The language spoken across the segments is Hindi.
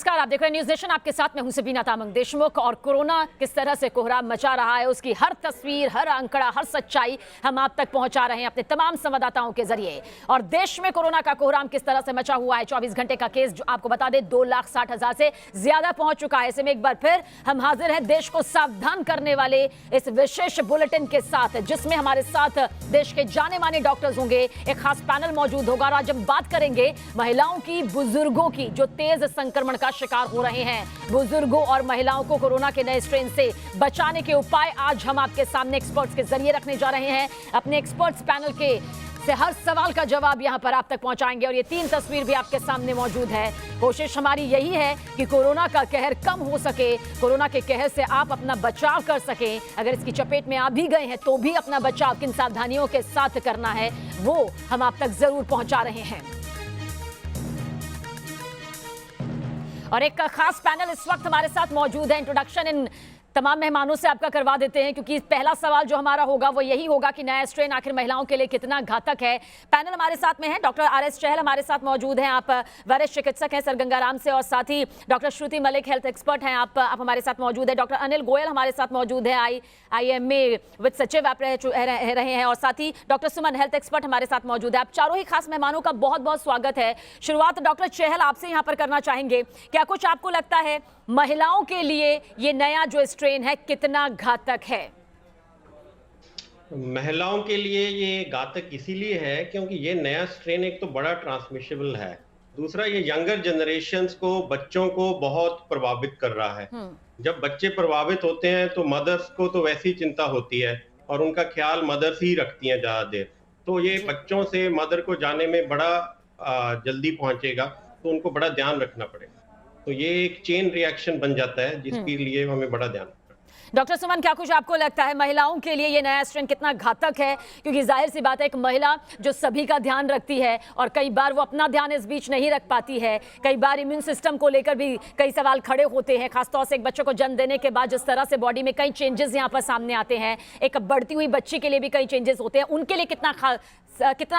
नमस्कार, आप देख रहे हैं न्यूज नेशन। आपके साथ मैं हूं सबीना तामंग देशमुख। और कोरोना किस तरह से कोहराम मचा रहा है उसकी हर तस्वीर, हर आंकड़ा, हर सच्चाई हम आप तक पहुंचा रहे हैं अपने तमाम संवाददाताओं के जरिए। और देश में कोरोना का कोहराम किस तरह से मचा हुआ है, 24 घंटे का केस जो आपको बता दें 2,60,000 से ज्यादा पहुंच चुका है। ऐसे में एक बार फिर हम हाजिर हैं देश को सावधान करने वाले इस विशेष बुलेटिन के साथ, जिसमें हमारे साथ देश के जाने माने डॉक्टर्स होंगे, एक खास पैनल मौजूद होगा। और आज हम बात करेंगे महिलाओं की, बुजुर्गों की जो तेज संक्रमण का शिकार हो रहे हैं। बुजुर्गों और महिलाओं को कोरोना के नए स्ट्रेन से बचाने के उपाय आज हम आपके सामने एक्सपर्ट्स के जरिए रखने जा रहे हैं। अपने एक्सपर्ट्स पैनल के से हर सवाल का जवाब यहां पर आप तक पहुंचाएंगे। और ये 3 तस्वीर भी आपके सामने मौजूद है। कोशिश हमारी यही है कि कोरोना का कहर कम हो सके, कोरोना के कहर से आप अपना बचाव कर सकें। अगर इसकी चपेट में आ भी गए हैं तो भी अपना बचाव किन सावधानियों के साथ करना है वो हम आप तक जरूर पहुंचा रहे हैं। और एक खास पैनल इस वक्त हमारे साथ मौजूद है। इंट्रोडक्शन इन तमाम मेहमानों से आपका करवा देते हैं, क्योंकि पहला सवाल जो हमारा होगा वो यही होगा कि नया स्ट्रेन आखिर महिलाओं के लिए कितना घातक है। पैनल हमारे साथ में है, डॉक्टर आर.एस. चहल हमारे साथ मौजूद हैं, आप वरिष्ठ चिकित्सक हैं सर गंगाराम से, और साथ ही डॉक्टर श्रुति मलिक हेल्थ एक्सपर्ट हैं, आप हमारे साथ मौजूद है। डॉक्टर अनिल गोयल हमारे साथ मौजूद है, IMA विद सचिव आप रहे हैं, और साथ ही डॉक्टर सुमन हेल्थ एक्सपर्ट हमारे साथ मौजूद है। आप चारों ही खास मेहमानों का बहुत बहुत स्वागत है। शुरुआत डॉक्टर चहल आपसे यहाँ पर करना चाहेंगे। क्या कुछ आपको लगता है महिलाओं के लिए ये नया जो स्ट्रेन है कितना घातक है? महिलाओं के लिए ये घातक इसीलिए है क्योंकि ये नया स्ट्रेन एक तो बड़ा ट्रांसमिशेबल है, दूसरा ये यंगर जनरेशन्स को, बच्चों को बहुत प्रभावित कर रहा है। जब बच्चे प्रभावित होते हैं तो मदर्स को तो वैसी चिंता होती है और उनका ख्याल मदर्स ही रखती हैं ज्यादा देर, तो ये बच्चों से मदर को जाने में बड़ा जल्दी पहुंचेगा, तो उनको बड़ा ध्यान रखना पड़ेगा। तो ये एक चेन रिएक्शन बन जाता है जिसके लिए हमें बड़ा ध्यान। डॉक्टर सुमन, क्या कुछ आपको लगता है महिलाओं के लिए ये नया स्ट्रेन कितना घातक है? क्योंकि जाहिर सी बात है एक महिला जो सभी का ध्यान रखती है और कई बार वो अपना ध्यान इस बीच नहीं रख पाती है, कई बार इम्यून सिस्टम को लेकर भी कई सवाल खड़े होते हैं, खासतौर से एक बच्चे को जन्म देने के बाद जिस तरह से बॉडी में कई चेंजेस यहाँ पर सामने आते हैं, एक बढ़ती हुई बच्ची के लिए भी कई चेंजेस होते हैं, उनके लिए कितना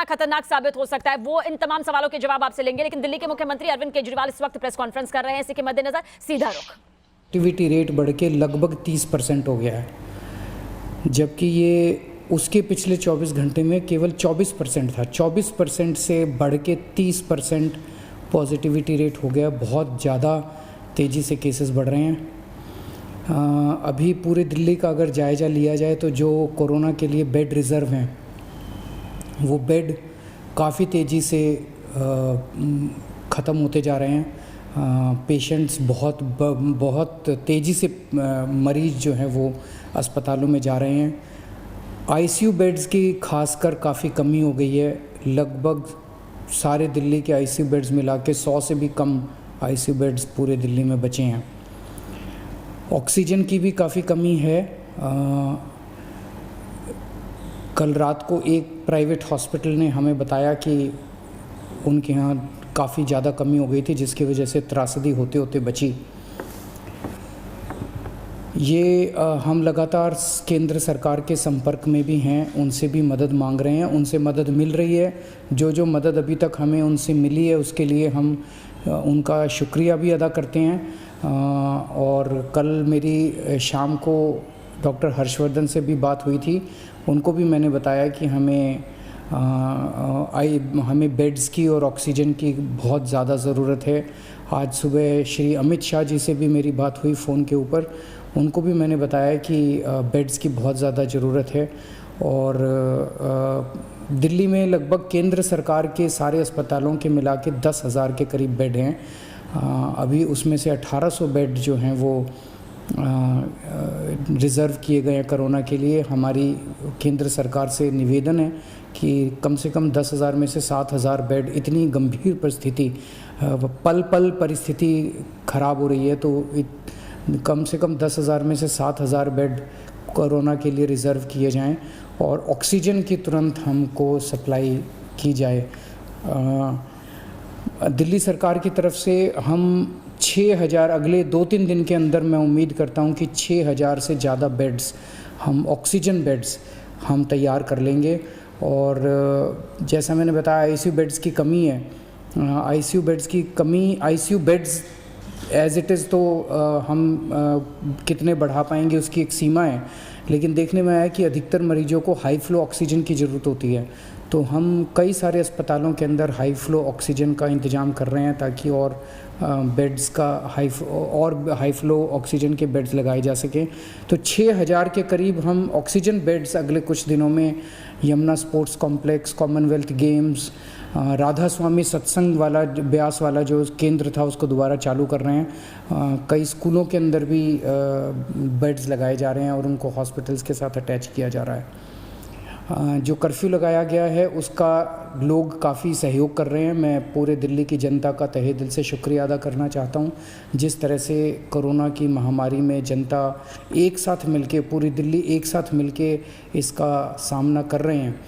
खतरनाक साबित हो सकता है, वो इन तमाम सवालों के जवाब आपसे लेंगे। लेकिन दिल्ली के मुख्यमंत्री अरविंद केजरीवाल इस वक्त प्रेस कॉन्फ्रेंस कर रहे हैं, इसी के मद्देनजर सीधा रुख। एक्टिविटी रेट बढ़ के लगभग 30% हो गया है, जबकि ये उसके पिछले 24 घंटे में केवल 24% था। 24% से बढ़ के 30% पॉजिटिविटी रेट हो गया। बहुत ज़्यादा तेज़ी से केसेस बढ़ रहे हैं। अभी पूरे दिल्ली का अगर जायज़ा लिया जाए तो जो कोरोना के लिए बेड रिज़र्व हैं वो बेड काफ़ी तेज़ी से ख़त्म होते जा रहे हैं। पेशेंट्स बहुत तेज़ी से मरीज़ जो हैं वो अस्पतालों में जा रहे हैं। आईसीयू बेड्स की खासकर काफ़ी कमी हो गई है। लगभग सारे दिल्ली के आईसीयू बेड्स मिला के 100 से भी कम आईसीयू बेड्स पूरे दिल्ली में बचे हैं। ऑक्सीजन की भी काफ़ी कमी है। कल रात को एक प्राइवेट हॉस्पिटल ने हमें बताया कि उनके यहाँ काफ़ी ज़्यादा कमी हो गई थी, जिसकी वजह से त्रासदी होते होते बची। ये हम लगातार केंद्र सरकार के संपर्क में भी हैं, उनसे भी मदद मांग रहे हैं, उनसे मदद मिल रही है। जो मदद अभी तक हमें उनसे मिली है उसके लिए हम उनका शुक्रिया भी अदा करते हैं। और कल मेरी शाम को डॉक्टर हर्षवर्धन से भी बात हुई थी, उनको भी मैंने बताया कि हमें बेड्स की और ऑक्सीजन की बहुत ज़्यादा ज़रूरत है। आज सुबह श्री अमित शाह जी से भी मेरी बात हुई फ़ोन के ऊपर, उनको भी मैंने बताया कि बेड्स की बहुत ज़्यादा ज़रूरत है। और दिल्ली में लगभग केंद्र सरकार के सारे अस्पतालों के मिला के 10,000 के करीब बेड हैं। अभी उसमें से 1800 बेड जो हैं वो रिज़र्व किए गए हैं कोरोना के लिए। हमारी केंद्र सरकार से निवेदन है कि कम से कम 10,000 में से 7,000 बेड, इतनी गंभीर परिस्थिति, पल पल परिस्थिति ख़राब हो रही है, तो कम से कम 10,000 में से 7,000 बेड कोरोना के लिए रिज़र्व किए जाएं और ऑक्सीजन की तुरंत हमको सप्लाई की जाए। दिल्ली सरकार की तरफ से हम 6,000 अगले 2-3 दिन के अंदर मैं उम्मीद करता हूं कि 6,000 से ज़्यादा बेड्स, हम ऑक्सीजन बेड्स हम तैयार कर लेंगे। और जैसा मैंने बताया आईसीयू बेड्स की कमी है, ICU beds as it is तो हम कितने बढ़ा पाएंगे उसकी एक सीमा है, लेकिन देखने में आया कि अधिकतर मरीजों को हाई फ्लो ऑक्सीजन की ज़रूरत होती है, तो हम कई सारे अस्पतालों के अंदर हाई फ्लो ऑक्सीजन का इंतज़ाम कर रहे हैं ताकि और बेड्स का हाई फ्लो ऑक्सीजन के बेड्स लगाए जा सकें। तो 6000 के करीब हम ऑक्सीजन बेड्स अगले कुछ दिनों में Yamuna sports complex, commonwealth games, Radha Swami Satsang वाला ब्यास वाला जो केंद्र था उसको दोबारा चालू कर रहे हैं। कई स्कूलों के अंदर भी बेड्स लगाए जा रहे हैं और उनको हॉस्पिटल्स के साथ अटैच किया जा रहा है। जो कर्फ्यू लगाया गया है उसका लोग काफ़ी सहयोग कर रहे हैं। मैं पूरे दिल्ली की जनता का तहे दिल से शुक्रिया अदा करना चाहता हूं। जिस तरह से कोरोना की महामारी में जनता एक साथ मिलके, पूरी दिल्ली एक साथ मिलके इसका सामना कर रहे हैं।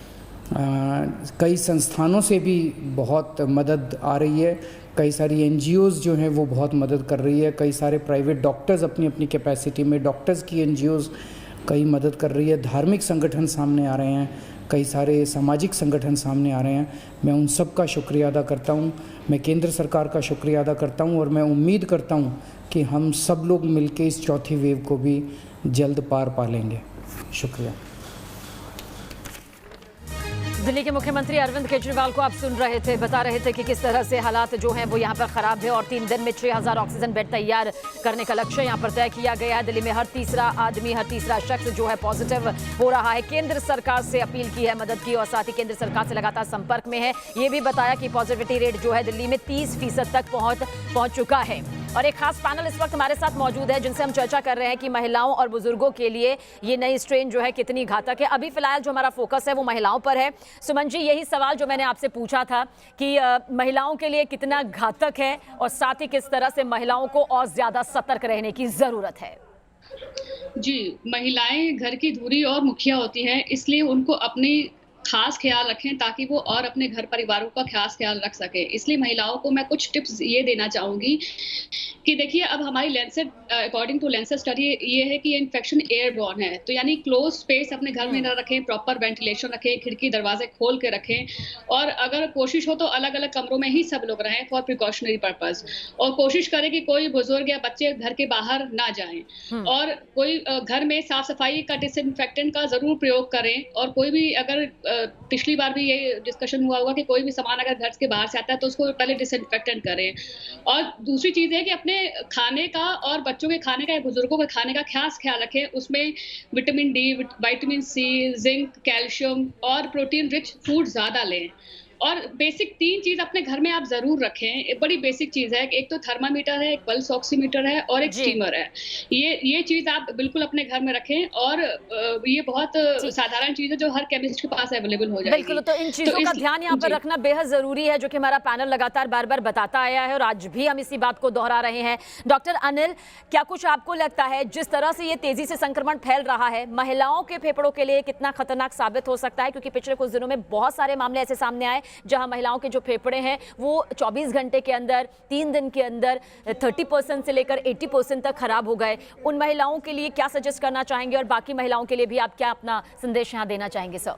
कई संस्थानों से भी बहुत मदद आ रही है, कई सारी एनजीओज़ जो हैं वो बहुत मदद कर रही है, कई सारे प्राइवेट डॉक्टर्स अपनी अपनी कैपेसिटी में, डॉक्टर्स की एनजीओज़ कई मदद कर रही है, धार्मिक संगठन सामने आ रहे हैं, कई सारे सामाजिक संगठन सामने आ रहे हैं। मैं उन सब का शुक्रिया अदा करता हूं, मैं केंद्र सरकार का शुक्रिया अदा करता हूं और मैं उम्मीद करता हूं कि हम सब लोग मिलकर इस चौथी वेव को भी जल्द पार पा लेंगे। शुक्रिया। दिल्ली के मुख्यमंत्री अरविंद केजरीवाल को आप सुन रहे थे, बता रहे थे कि किस तरह से हालात जो हैं वो यहाँ पर खराब है और 3 दिन में 6000 ऑक्सीजन बेड तैयार करने का लक्ष्य यहाँ पर तय किया गया है। दिल्ली में हर तीसरा आदमी, हर तीसरा शख्स जो है पॉजिटिव हो रहा है। केंद्र सरकार से अपील की है मदद की और साथ ही केंद्र सरकार से लगातार संपर्क में है। ये भी बताया कि पॉजिटिविटी रेट जो है दिल्ली में 30% तक पहुंच चुका है। और एक खास पैनल इस वक्त हमारे साथ मौजूद है जिनसे हम चर्चा कर रहे हैं कि महिलाओं और बुजुर्गों के लिए ये नई स्ट्रेन जो है कितनी घातक है। अभी फिलहाल जो हमारा फोकस है वो महिलाओं पर है। सुमन जी, यही सवाल जो मैंने आपसे पूछा था कि महिलाओं के लिए कितना घातक है और साथ ही किस तरह से महिलाओं को और ज्यादा सतर्क रहने की जरूरत है। जी, महिलाएं घर की धुरी और मुखिया होती हैं, इसलिए उनको अपनी खास ख्याल रखें ताकि वो और अपने घर परिवारों का खास ख्याल रख सके। इसलिए महिलाओं को मैं कुछ टिप्स ये देना चाहूंगी कि देखिए, अब हमारी Lancet according to Lancet study ये है कि ये इन्फेक्शन एयरबॉर्न है, तो यानी क्लोज स्पेस अपने घर में न रखें, प्रॉपर वेंटिलेशन रखें, खिड़की दरवाजे खोल के रखें और अगर कोशिश हो तो अलग अलग कमरों में ही सब लोग रहें फॉर प्रिकॉशनरी पर्पस। और कोशिश करें कि कोई बुजुर्ग या बच्चे घर के बाहर ना जाएं और कोई घर में साफ सफाई का डिसइंफेक्टेंट का जरूर प्रयोग करें। और कोई भी अगर पिछली बार भी ये डिस्कशन हुआ होगा कि कोई भी सामान अगर घर के बाहर से आता है तो उसको पहले डिसइंफेक्टेंट करें। और दूसरी चीज है कि अपने खाने का और बच्चों के खाने का या बुजुर्गों के खाने का खास ख्याल रखें। उसमें vitamin D, vitamin C, zinc, calcium और प्रोटीन रिच फूड ज्यादा लें। और बेसिक 3 चीज अपने घर में आप जरूर रखें। एक बड़ी बेसिक चीज है, एक तो थर्मामीटर है, एक पल्स ऑक्सीमीटर है और एक स्टीमर है। ये चीज आप बिल्कुल अपने घर में रखें और ये बहुत साधारण चीज है जो हर केमिस्ट के पास अवेलेबल हो जाएगी। बिल्कुल, तो इन चीजों का ध्यान यहाँ पर रखना बेहद जरूरी है, जो कि हमारा पैनल लगातार बार बार बताता आया है और आज भी हम इसी बात को दोहरा रहे हैं। डॉक्टर अनिल, क्या कुछ आपको लगता है जिस तरह से ये तेजी से संक्रमण फैल रहा है, महिलाओं के फेफड़ों के लिए कितना खतरनाक साबित हो सकता है? क्योंकि पिछले कुछ दिनों में बहुत सारे मामले ऐसे सामने आए जहां महिलाओं के जो फेफड़े हैं वो 24 घंटे के अंदर, 3 दिन के अंदर 30% से लेकर 80% तक खराब हो गए। उन महिलाओं के लिए क्या सजेस्ट करना चाहेंगे और बाकी महिलाओं के लिए भी आप क्या अपना संदेश यहाँ देना चाहेंगे सर?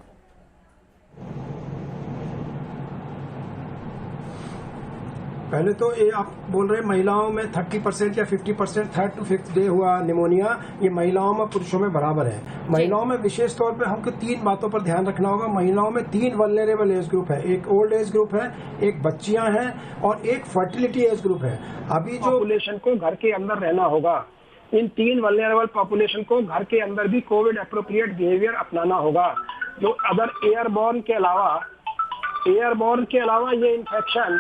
पहले तो ये आप बोल रहे हैं महिलाओं में 30% या 50% 3rd to 5th डे हुआ निमोनिया, ये महिलाओं में पुरुषों में बराबर है। महिलाओं में विशेष तौर पे हमको 3 बातों पर ध्यान रखना होगा। महिलाओं में 3 वल्नरेबल एज ग्रुप है, एक ओल्ड एज ग्रुप है, एक बच्चियां हैं और एक फर्टिलिटी एज ग्रुप है। अभी जो पॉपुलेशन को घर के अंदर रहना होगा, इन 3 वल्नरेबल पॉपुलेशन को घर के अंदर भी कोविड एप्रोप्रिएट बिहेवियर अपनाना होगा। जो अदर एयरबॉर्न के अलावा ये इन्फेक्शन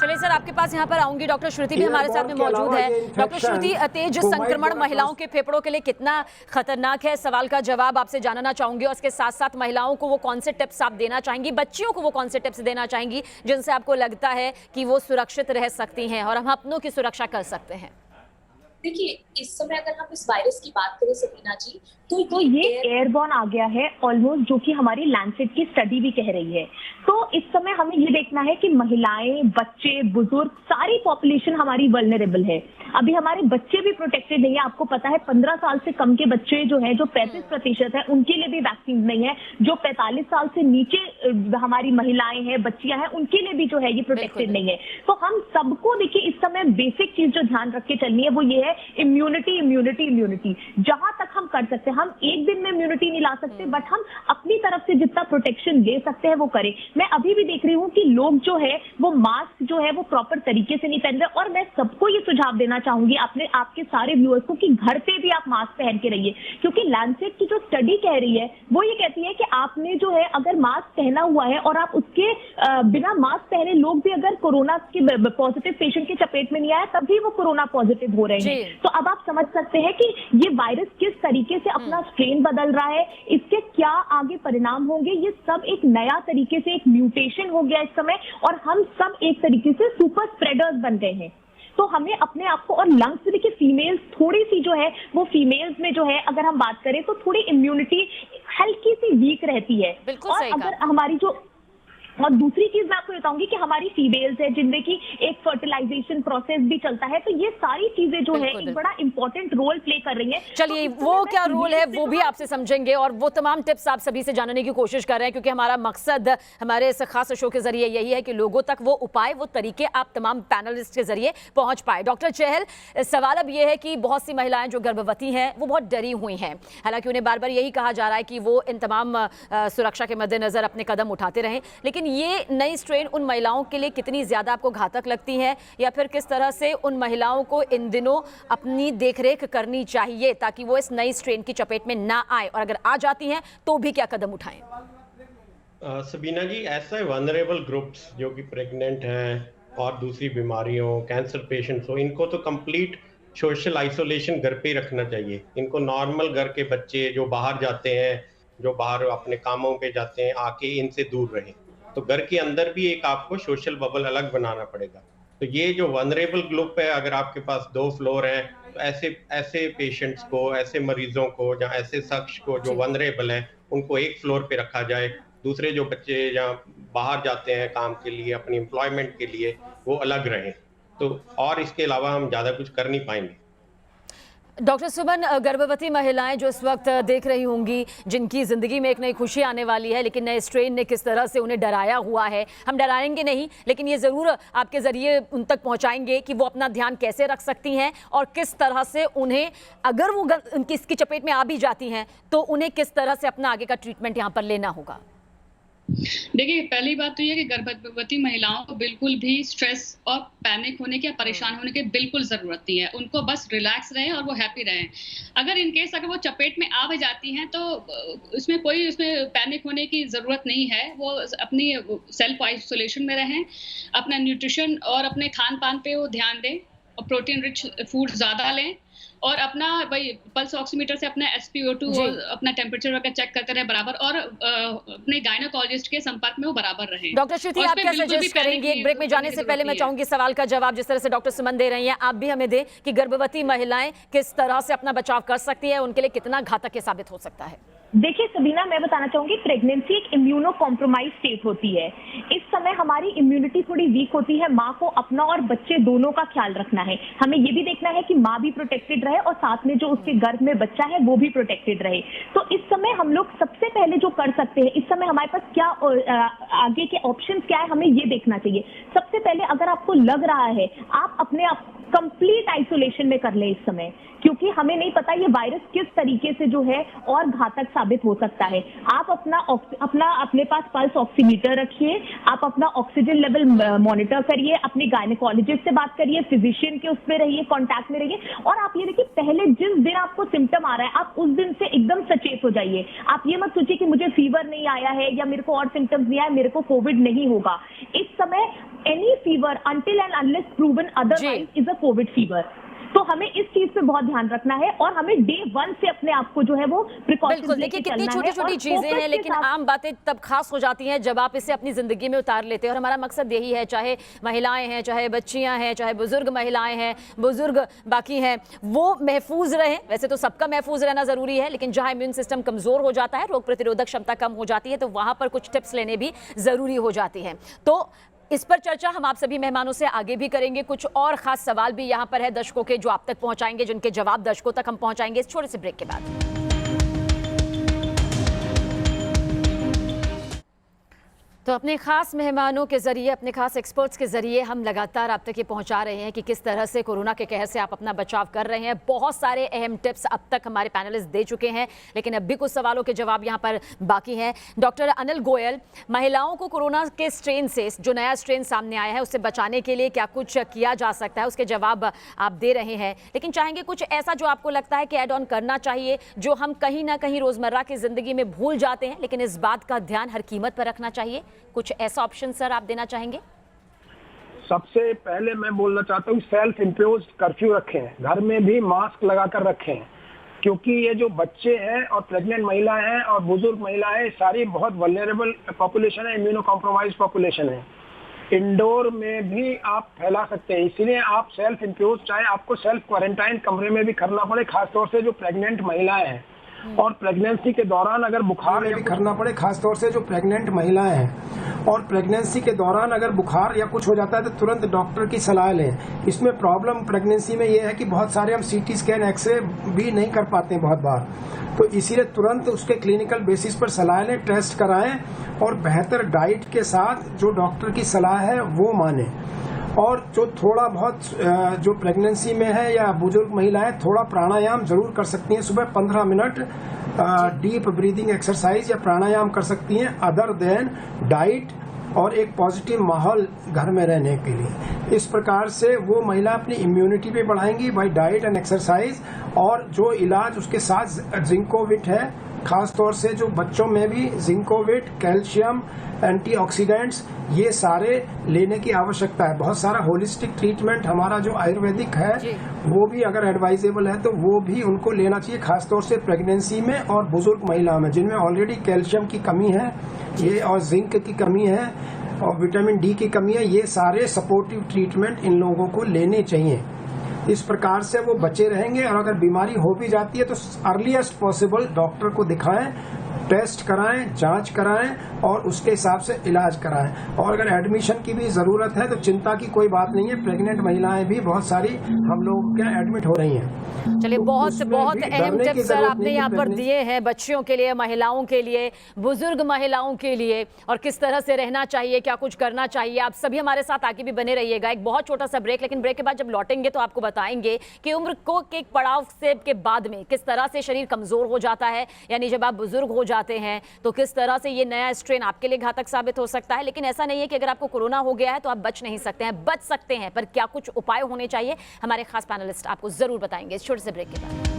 चलिए सर, आपके पास यहाँ पर आऊंगी। डॉक्टर श्रुति भी हमारे साथ में मौजूद है। डॉक्टर श्रुति, तेज संक्रमण महिलाओं के फेफड़ों के लिए कितना खतरनाक है, सवाल का जवाब आपसे जानना चाहूंगी और इसके साथ साथ महिलाओं को वो कौन से टिप्स आप देना चाहेंगी, बच्चियों को वो कौन से टिप्स देना चाहेंगी जिनसे आपको लगता है कि वो सुरक्षित रह सकती हैं और हम अपनों की सुरक्षा कर सकते हैं? देखिए, इस समय अगर हम इस वायरस की बात करें सकीना जी, तो ये एयरबॉर्न आ गया है ऑलमोस्ट, जो कि हमारी लैंसेट की स्टडी भी कह रही है। तो इस समय हमें ये देखना है कि महिलाएं, बच्चे, बुजुर्ग, सारी पॉपुलेशन हमारी वल्नरेबल है। अभी हमारे बच्चे भी प्रोटेक्टेड नहीं है। आपको पता है 15 साल से कम के बच्चे जो हैं, जो 35% है, उनके लिए भी वैक्सीन नहीं है। जो 45 साल से नीचे हमारी महिलाएं हैं, बच्चियां हैं, उनके लिए भी जो है ये प्रोटेक्टेड नहीं है। तो हम सबको देखिए इस समय बेसिक चीज जो ध्यान रख के चलनी है वो ये है इम्यूनिटी, इम्यूनिटी, इम्यूनिटी। जहां तक हम कर सकते हैं, हम एक दिन में इम्यूनिटी नहीं ला सकते, बट हम अपनी तरफ से जितना प्रोटेक्शन दे सकते हैं वो करें। मैं अभी भी देख रही हूँ कि लोग जो है वो मास्क जो है वो प्रॉपर तरीके से नहीं पहन रहे, और मैं सबको ये सुझाव देना चाहूंगी आपके सारे व्यूअर्स को कि घर पे भी आप मास्क पहन के रहिए, क्योंकि लैंसेट की जो स्टडी कह रही है वो ये कहती है कि आपने जो है अगर मास्क पहना हुआ है और आप उसके बिना मास्क पहने लोग भी अगर कोरोना के पॉजिटिव पेशेंट की चपेट में नहीं आया तब भी वो कोरोना पॉजिटिव हो रहे हैं। तो अब आप समझ सकते हैं कि ये वायरस किस तरीके से अपना स्ट्रेन बदल रहा है, इसके क्या आगे परिणाम होंगे। ये सब एक नया तरीके से एक म्यूटेशन हो गया इस समय, और हम सब एक तरीके से सुपर स्प्रेडर्स बन गए हैं। तो हमें अपने आप को, और लंग्स में देखिए फीमेल्स थोड़ी सी जो है वो फीमेल्स में जो है अगर हम बात करें तो थोड़ी इम्यूनिटी हल्की सी वीक रहती है। बिल्कुल सही अगर हमारी जो, और दूसरी चीज मैं आपको बताऊंगी कि हमारी फीमेल्स है जिनमें की एक फर्टिलाइजेशन प्रोसेस भी चलता है, तो ये सारी चीजें जो है एक बड़ा इंपॉर्टेंट रोल प्ले कर रही हैं। चलिए वो क्या रोल है वो भी आपसे समझेंगे, और वो तमाम टिप्स आप सभी से जानने की कोशिश कर रहे हैं, क्योंकि हमारा मकसद हमारे इस खास शो के जरिए यही है कि लोगों तक वो उपाय, वो तरीके आप तमाम पैनलिस्ट के जरिए पहुंच पाए। डॉक्टर चहल, सवाल अब ये है कि बहुत सी महिलाएं जो गर्भवती हैं वो बहुत डरी हुई हैं, हालांकि उन्हें बार बार यही कहा जा रहा है कि वो इन तमाम सुरक्षा के मद्देनजर अपने कदम उठाते रहें, लेकिन ये नई स्ट्रेन उन महिलाओं के लिए कितनी ज्यादा आपको घातक लगती है, या फिर किस तरह से उन महिलाओं को इन दिनों अपनी देखरेख करनी चाहिए ताकि वो इस नई स्ट्रेन की चपेट में ना आए, और अगर आ जाती हैं तो भी क्या कदम उठाएं? सबीना जी, ऐसा वनरेबल ग्रुप्स जो कि प्रेग्नेंट हैं और दूसरी बीमारियों, कैंसर पेशेंट्स हो, इनको तो कंप्लीट सोशल आइसोलेशन घर पे ही रखना चाहिए। इनको नॉर्मल घर के बच्चे जो बाहर जाते हैं, जो बाहर अपने कामों पे जाते हैं, आके इनसे दूर रहें। तो घर के अंदर भी एक आपको सोशल बबल अलग बनाना पड़ेगा। तो ये जो वनरेबल ग्रुप है, अगर आपके पास 2 फ्लोर हैं तो ऐसे पेशेंट्स को, ऐसे मरीजों को, या ऐसे शख्स को जो वनरेबल है, उनको एक फ्लोर पे रखा जाए। दूसरे जो बच्चे या बाहर जाते हैं काम के लिए, अपनी एम्प्लॉयमेंट के लिए, वो अलग रहें। तो और इसके अलावा हम ज़्यादा कुछ कर नहीं पाएंगे। डॉक्टर सुमन, गर्भवती महिलाएं जो इस वक्त देख रही होंगी, जिनकी ज़िंदगी में एक नई खुशी आने वाली है, लेकिन नए स्ट्रेन ने किस तरह से उन्हें डराया हुआ है, हम डराएंगे नहीं, लेकिन ये ज़रूर आपके ज़रिए उन तक पहुंचाएंगे कि वो अपना ध्यान कैसे रख सकती हैं, और किस तरह से उन्हें, अगर वो उनकी इसकी चपेट में आ भी जाती हैं तो उन्हें किस तरह से अपना आगे का ट्रीटमेंट यहाँ पर लेना होगा। देखिए, पहली बात तो ये कि गर्भवती महिलाओं को बिल्कुल भी स्ट्रेस और पैनिक होने की या परेशान होने की बिल्कुल जरूरत नहीं है। उनको बस रिलैक्स रहें और वो हैप्पी रहें। अगर इनकेस अगर वो चपेट में आ भी जाती हैं तो उसमें पैनिक होने की जरूरत नहीं है। वो अपनी सेल्फ आइसोलेशन में रहें, अपना न्यूट्रिशन और अपने खान पान पे वो ध्यान दें, और प्रोटीन रिच फूड ज्यादा लें, और अपना भाई पल्स ऑक्सीमीटर से अपना SpO2 और अपना टेम्परेचर वगैरह चेक करते रहे बराबर, और अपने गायनोकोलॉजिस्ट के संपर्क में वो बराबर रहें। डॉक्टर श्रुति, आप क्या सजेस्ट करेंगे? एक ब्रेक में जाने से पहले मैं चाहूंगी सवाल का जवाब जिस तरह से डॉक्टर सुमन दे रही हैं आप भी हमें दें कि गर्भवती महिलाएं किस तरह से अपना बचाव कर सकती हैं, उनके लिए कितना घातक साबित हो सकता है? देखिए सबीना, मैं बताना चाहूंगी प्रेगनेंसी एक इम्यूनो कॉम्प्रोमाइज स्टेट होती है। इस समय हमारी इम्यूनिटी थोड़ी वीक होती है। माँ को अपना और बच्चे दोनों का ख्याल रखना है। हमें ये भी देखना है कि माँ भी प्रोटेक्टेड रहे और साथ में जो उसके गर्भ में बच्चा है वो भी प्रोटेक्टेड रहे। तो इस समय हम लोग सबसे पहले जो कर सकते हैं, इस समय हमारे पास क्या आगे के ऑप्शंस क्या है, हमें ये देखना चाहिए। सबसे पहले अगर आपको लग रहा है, आप अपने आप कंप्लीट आइसोलेशन में कर ले इस समय, क्योंकि हमें नहीं पता ये वायरस किस तरीके से जो है और घातक साबित हो सकता है। आप अपना अपने पास पल्स ऑक्सीमीटर रखिए, आप अपना ऑक्सीजन लेवल मॉनिटर करिए, अपने गायनेकोलॉजिस्ट से बात करिए, फिजिशियन के उसमें रहिए, कांटेक्ट में रहिए। और आप ये देखिए, पहले जिस दिन आपको सिम्टम आ रहा है आप उस दिन से एकदम सचेत हो जाइए। आप ये मत सोचिए कि मुझे फीवर नहीं आया है या मेरे को और सिम्टम्स नहीं आया, मेरे को कोविड नहीं होगा। इस समय any fever until and unless proven otherwise is a Covid fever. तो हमें इस चीज पे बहुत ध्यान रखना है और हमें डे 1 से अपने आप को जो है वो प्रिकॉशंस लेके चलना है। कितनी छोटी-छोटी चीजें हैं, लेकिन आम बातें तब खास हो जाती हैं जब आप इसे अपनी जिंदगी में उतार लेते हैं। और हमारा मकसद यही है, चाहे महिलाएं हैं, चाहे बच्चियां हैं, चाहे बुजुर्ग महिलाएं हैं, बुजुर्ग बाकी हैं, वो महफूज रहें। वैसे तो सबका महफूज रहना जरूरी है, लेकिन जहां इम्यून सिस्टम कमजोर हो जाता है, रोग प्रतिरोधक क्षमता कम हो जाती है, तो वहां पर कुछ टिप्स लेने भी जरूरी हो जाती है। तो इस पर चर्चा हम आप सभी मेहमानों से आगे भी करेंगे। कुछ और खास सवाल भी यहाँ पर है दर्शकों के, जो आप तक पहुंचाएंगे, जिनके जवाब दर्शकों तक हम पहुंचाएंगे इस छोटे से ब्रेक के बाद। तो अपने खास मेहमानों के जरिए, अपने खास एक्सपर्ट्स के जरिए हम लगातार आप तक ये पहुंचा रहे हैं कि किस तरह से कोरोना के कहर से आप अपना बचाव कर रहे हैं। बहुत सारे अहम टिप्स अब तक हमारे पैनलिस्ट दे चुके हैं, लेकिन अब भी कुछ सवालों के जवाब यहाँ पर बाकी हैं। डॉक्टर अनिल गोयल, महिलाओं को कोरोना के स्ट्रेन से, जो नया स्ट्रेन सामने आया है, उससे बचाने के लिए क्या कुछ किया जा सकता है, उसके जवाब आप दे रहे हैं, लेकिन चाहेंगे कुछ ऐसा जो आपको लगता है कि एड ऑन करना चाहिए, जो हम कहीं ना कहीं रोजमर्रा की जिंदगी में भूल जाते हैं, लेकिन इस बात का ध्यान हर कीमत पर रखना चाहिए। कुछ ऐसा ऑप्शन सर आप देना चाहेंगे? सबसे पहले मैं बोलना चाहता हूँ सेल्फ इम्पोज कर्फ्यू रखें, घर में भी मास्क लगाकर रखें, क्योंकि ये जो बच्चे हैं और प्रेग्नेंट महिलाएं हैं और बुजुर्ग महिलाएं, सारी बहुत वल्नरेबल पॉपुलेशन है, इम्यूनो कॉम्प्रोमाइज पॉपुलेशन है। इंडोर में भी आप फैला सकते हैं, इसलिए आप सेल्फ इम्पोज, चाहे आपको सेल्फ क्वारंटाइन कमरे में भी करना पड़े, खासतौर से जो प्रेग्नेंट महिलाएं हैं और प्रेगनेंसी के दौरान अगर बुखार भी करना पड़े, खासतौर से जो प्रेग्नेंट महिलाएं हैं, और प्रेगनेंसी के दौरान अगर बुखार या कुछ हो जाता है तो तुरंत डॉक्टर की सलाह लें। इसमें प्रॉब्लम प्रेगनेंसी में ये है कि बहुत सारे हम सीटी स्कैन, एक्सरे भी नहीं कर पाते हैं बहुत बार, तो इसीलिए तुरंत उसके क्लिनिकल बेसिस पर सलाह लें, टेस्ट कराएं और बेहतर डाइट के साथ जो डॉक्टर की सलाह है वो माने। और जो थोड़ा बहुत जो प्रेगनेंसी में है या बुजुर्ग महिलाएं, थोड़ा प्राणायाम जरूर कर सकती हैं, सुबह 15 मिनट डीप ब्रीदिंग एक्सरसाइज या प्राणायाम कर सकती हैं, अदर देन डाइट और एक पॉजिटिव माहौल घर में रहने के लिए। इस प्रकार से वो महिला अपनी इम्यूनिटी भी बढ़ाएंगी बाय डाइट एंड एक्सरसाइज। और जो इलाज उसके साथ जिंकोविट है, खास तौर से जो बच्चों में भी जिंकोविट, कैल्शियम, एंटीऑक्सीडेंट्स, ये सारे लेने की आवश्यकता है। बहुत सारा होलिस्टिक ट्रीटमेंट हमारा जो आयुर्वेदिक है वो भी अगर एडवाइजेबल है तो वो भी उनको लेना चाहिए, खासतौर से प्रेगनेंसी में और बुजुर्ग महिलाओं में जिनमें ऑलरेडी कैल्शियम की कमी है ये, और जिंक की कमी है और विटामिन डी की कमी है। ये सारे सपोर्टिव ट्रीटमेंट इन लोगों को लेने चाहिए। इस प्रकार से वो बचे रहेंगे, और अगर बीमारी हो भी जाती है तो अर्लीस्ट पॉसिबल डॉक्टर को दिखाएं, टेस्ट कराएं, जांच कराएं और उसके हिसाब से इलाज कराएं। और अगर एडमिशन की भी जरूरत है तो चिंता की कोई बात नहीं है, प्रेग्नेंट महिलाएं भी बहुत सारी हम लोग क्या एडमिट हो रही हैं। चलिए, बहुत बहुत अहम टिप्स सर आपने यहाँ पर दिए हैं, बच्चियों के लिए, महिलाओं के लिए, बुजुर्ग महिलाओं के लिए, और किस तरह से रहना चाहिए, क्या कुछ करना चाहिए। आप सभी हमारे साथ आगे भी बने रहिएगा। एक बहुत छोटा सा ब्रेक, लेकिन ब्रेक के बाद जब लौटेंगे तो आपको बताएंगे कि उम्र को के पड़ाव से के बाद में किस तरह से शरीर कमजोर हो जाता है, यानी जब आप बुजुर्ग हो जाते हैं तो किस तरह से ये नया स्ट्रेन आपके लिए घातक साबित हो सकता है। लेकिन ऐसा नहीं है कि अगर आपको कोरोना हो गया है तो आप बच नहीं सकते हैं, बच सकते हैं, पर क्या कुछ उपाय होने चाहिए, हमारे खास पैनलिस्ट आपको जरूर बताएंगे इस छोटे से ब्रेक के बाद।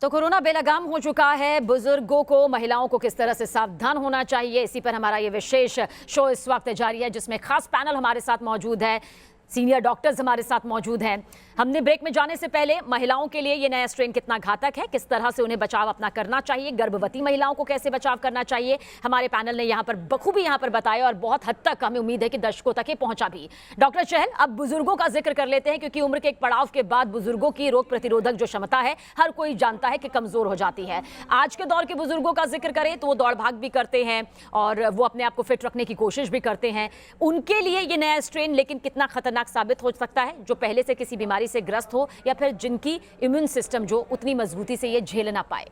तो कोरोना बेलगाम हो चुका है, बुजुर्गों को, महिलाओं को किस तरह से सावधान होना चाहिए, इसी पर हमारा ये विशेष शो इस वक्त जारी है, जिसमें खास पैनल हमारे साथ मौजूद है, सीनियर डॉक्टर्स हमारे साथ मौजूद हैं। हमने ब्रेक में जाने से पहले महिलाओं के लिए ये नया स्ट्रेन कितना घातक है, किस तरह से उन्हें बचाव अपना करना चाहिए, गर्भवती महिलाओं को कैसे बचाव करना चाहिए, हमारे पैनल ने यहाँ पर बखूबी यहाँ पर बताया, और बहुत हद तक हमें उम्मीद है कि दर्शकों तक ये पहुंचा भी। डॉक्टर चहल, अब बुजुर्गों का जिक्र कर लेते हैं, क्योंकि उम्र के एक पड़ाव के बाद बुजुर्गों की रोग प्रतिरोधक जो क्षमता है हर कोई जानता है कि कमजोर हो जाती है। आज के दौर के बुजुर्गों का जिक्र करें तो वो दौड़ भाग भी करते हैं और वो अपने आप को फिट रखने की कोशिश भी करते हैं। उनके लिए ये नया स्ट्रेन लेकिन कितना खतरनाक साबित हो सकता है, जो पहले से किसी बीमारी से ग्रस्त हो या फिर जिनकी इम्यून सिस्टम जो उतनी मजबूती से ये झेल ना पाए।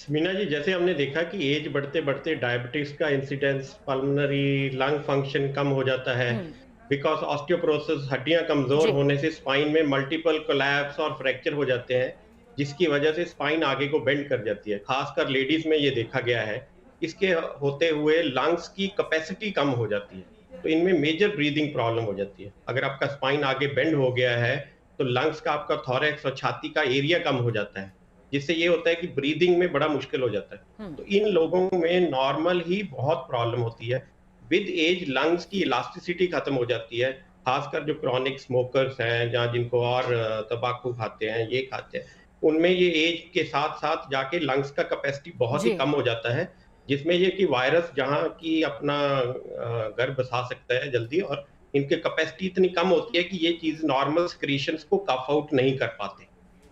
मीना जी, जैसे हमने देखा कि एज बढ़ते बढ़ते डायबिटीज का इंसिडेंस, पल्मोनरी लंग फंक्शन कम हो जाता है, बिकॉज ऑस्टियोपोरोसिस, हड्डियां कमजोर होने से स्पाइन में मल्टीपल कोलैप्स और फ्रैक्चर हो जाते हैं, जिसकी वजह से स्पाइन आगे को बेंड कर जाती है। खासकर लेडीज में ये देखा गया है। इसके होते हुए लंग्स की कैपेसिटी कम हो जाती है, तो इनमें मेजर ब्रीदिंग प्रॉब्लम हो जाती है। अगर आपका स्पाइन आगे बेंड हो गया है तो लंग्स का, आपका थोरैक्स और छाती का एरिया कम हो जाता है, जिससे ये होता है कि ब्रीदिंग में बड़ा मुश्किल हो जाता है। तो इन लोगों में नॉर्मल ही बहुत प्रॉब्लम होती है। विद एज लंग्स की इलास्टिसिटी खत्म हो जाती है, खासकर जो क्रॉनिक स्मोकर्स हैं, जहाँ जिनको और तंबाकू खाते हैं, ये खाते हैं, उनमें ये एज के साथ साथ जाके लंग्स का कैपेसिटी बहुत ही कम हो जाता है, जिसमें ये कि वायरस जहाँ की अपना घर बसा सकता है जल्दी, और इनके कैपेसिटी इतनी कम होती है कि ये चीज नॉर्मल सिक्रीशंस को कफ आउट नहीं कर पाते।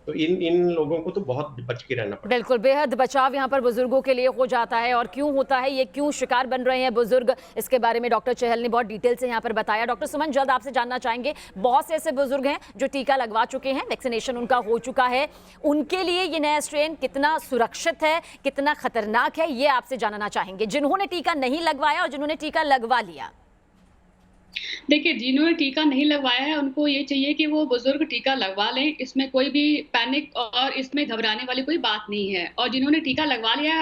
तो इन लोगों को तो बहुत बच के रहना पड़ेगा। बिल्कुल, बेहद बचाव यहाँ पर बुजुर्गों के लिए हो जाता है। और क्यों होता है ये, क्यों शिकार बन रहे हैं बुजुर्ग, इसके बारे में डॉक्टर चहल ने बहुत डिटेल से यहाँ पर बताया। डॉक्टर सुमन, जल्द आपसे जानना चाहेंगे, बहुत से ऐसे बुजुर्ग हैं जो टीका लगवा चुके हैं, वैक्सीनेशन उनका हो चुका है, उनके लिए ये नया स्ट्रेन कितना सुरक्षित है, कितना खतरनाक है, ये आपसे जानना चाहेंगे, जिन्होंने टीका नहीं लगवाया और जिन्होंने टीका लगवा लिया। देखिए, जिन्होंने टीका नहीं लगवाया है उनको ये चाहिए कि वो बुजुर्ग टीका लगवा लें, इसमें कोई भी पैनिक और इसमें घबराने वाली कोई बात नहीं है। और जिन्होंने टीका लगवा लिया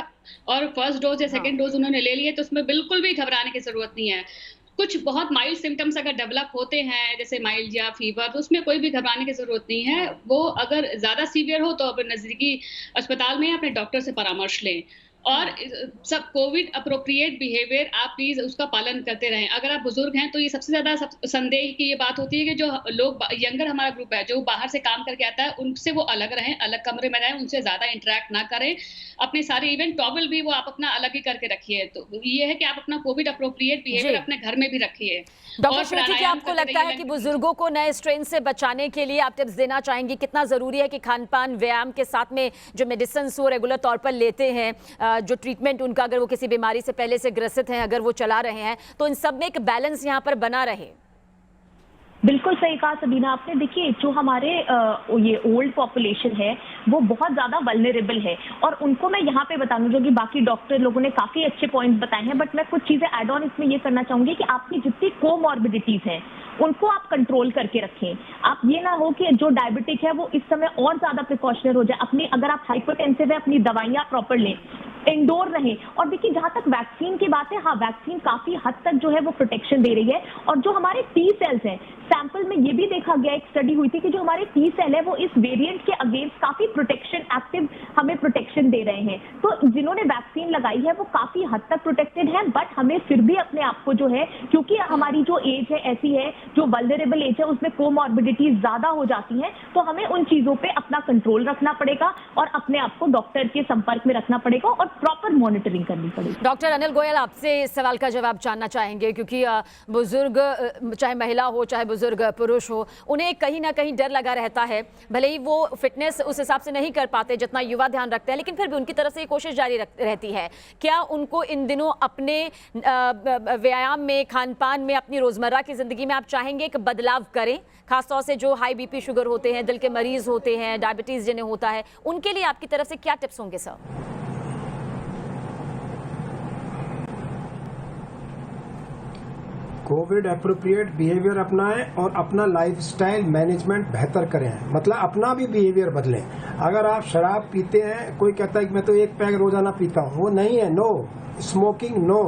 और फर्स्ट डोज या सेकंड डोज उन्होंने ले लिया, तो उसमें बिल्कुल भी घबराने की जरूरत नहीं है। कुछ बहुत माइल्ड सिम्टम्स अगर डेवलप होते हैं, जैसे माइल्ड या फीवर, तो उसमें कोई भी घबराने की जरूरत नहीं है। वो अगर ज्यादा सीवियर हो तो अब नजदीकी अस्पताल में अपने डॉक्टर से परामर्श लें। और सब कोविड अप्रोप्रिएट बिहेवियर आप प्लीज उसका पालन करते रहें। अगर आप बुजुर्ग हैं तो ये सबसे ज्यादा संदेह की ये बात होती है कि जो लोग यंगर हमारा ग्रुप है जो बाहर से काम करके आता है, उनसे वो अलग रहें, अलग कमरे में रहें, उनसे ज्यादा इंटरेक्ट ना करें। अपने सारे इवेंट टॉवल भी वो आप अपना अलग ही करके रखिए। तो ये है कि आप अपना कोविड अप्रोप्रिएट बिहेवियर अपने घर में भी रखिए। डॉक्टर श्रुति, क्या आपको लगता है कि बुजुर्गों को नए स्ट्रेन से बचाने के लिए आप टिप्स देना चाहेंगी? कितना जरूरी है कि खान पान, व्यायाम के साथ में जो मेडिसिन वो रेगुलर तौर पर लेते हैं, जो ट्रीटमेंट उनका अगर वो किसी बीमारी से पहले से ग्रसित हैं, अगर वो चला रहे हैं, तो इन सब में एक बैलेंस यहाँ पर बना रहे? बिल्कुल सही कहा सबीना आपने। देखिए, जो हमारे ये ओल्ड पॉपुलेशन है वो बहुत ज्यादा वल्नरेबल है, और उनको मैं यहाँ पे बता दूं, जो कि बाकी डॉक्टर लोगों ने काफी अच्छे पॉइंट्स बताए हैं, बट मैं कुछ चीजें एड ऑन इसमें ये करना चाहूंगी कि आपकी जितनी कोमॉर्बिडिटीज हैं उनको आप कंट्रोल करके रखें। आप ये ना हो कि जो डायबिटिक है वो इस समय और ज्यादा प्रिकॉशनर हो जाए। अपनी, अगर आप हाइपरटेंसिव है, अपनी दवाइयां प्रॉपर लें, इंडोर रहें। और देखिए, जहां तक वैक्सीन की बात है, हाँ, वैक्सीन काफी हद तक जो है वो प्रोटेक्शन दे रही है। और जो हमारे टी सेल्स हैं, सैंपल में ये भी देखा गया, एक स्टडी हुई थी कि जो हमारे टी सेल है वो इस वेरिएंट के अगेंस्ट काफी प्रोटेक्शन, एक्टिव हमें प्रोटेक्शन दे रहे हैं। तो जिन्होंने वैक्सीन लगाई है वो काफी हद तक प्रोटेक्टेड है। बट हमें फिर भी अपने आप को जो है, क्योंकि हमारी जो एज है ऐसी है, जो वल्नरेबल एज है उसमें कोमॉर्बिडिटीज ज्यादा हो जाती हैं, तो हमें उन चीजों पे अपना कंट्रोल रखना पड़ेगा और अपने आप को डॉक्टर के संपर्क में रखना पड़ेगा और प्रॉपर मॉनिटरिंग करनी पड़ेगी। डॉक्टर अनिल गोयल, आपसे इस सवाल का जवाब जानना चाहेंगे, क्योंकि बुजुर्ग, चाहे महिला हो चाहे बुजुर्ग पुरुष हो, उन्हें कहीं ना कहीं डर लगा रहता है। भले ही वो फिटनेस उस हिसाब से नहीं कर पाते जितना युवा ध्यान रखते हैं, लेकिन फिर भी उनकी तरफ से ये कोशिश जारी रहती है। क्या उनको इन दिनों अपने व्यायाम में, खान पान में, अपनी रोजमर्रा की जिंदगी में आप चाहेंगे कि बदलाव करें? खासतौर से जो हाई बीपी शुगर होते हैं, दिल के मरीज होते हैं, डायबिटीज जिन्हें होता है, उनके लिए आपकी तरफ से क्या टिप्स होंगे सर? कोविड एप्रोप्रिएट बिहेवियर अपनाएं और अपना लाइफस्टाइल मैनेजमेंट बेहतर करें। मतलब अपना भी बिहेवियर बदलें। अगर आप शराब पीते हैं, कोई कहता है कि मैं तो एक पैक रोजाना पीता हूँ, वो नहीं है। No smoking, no.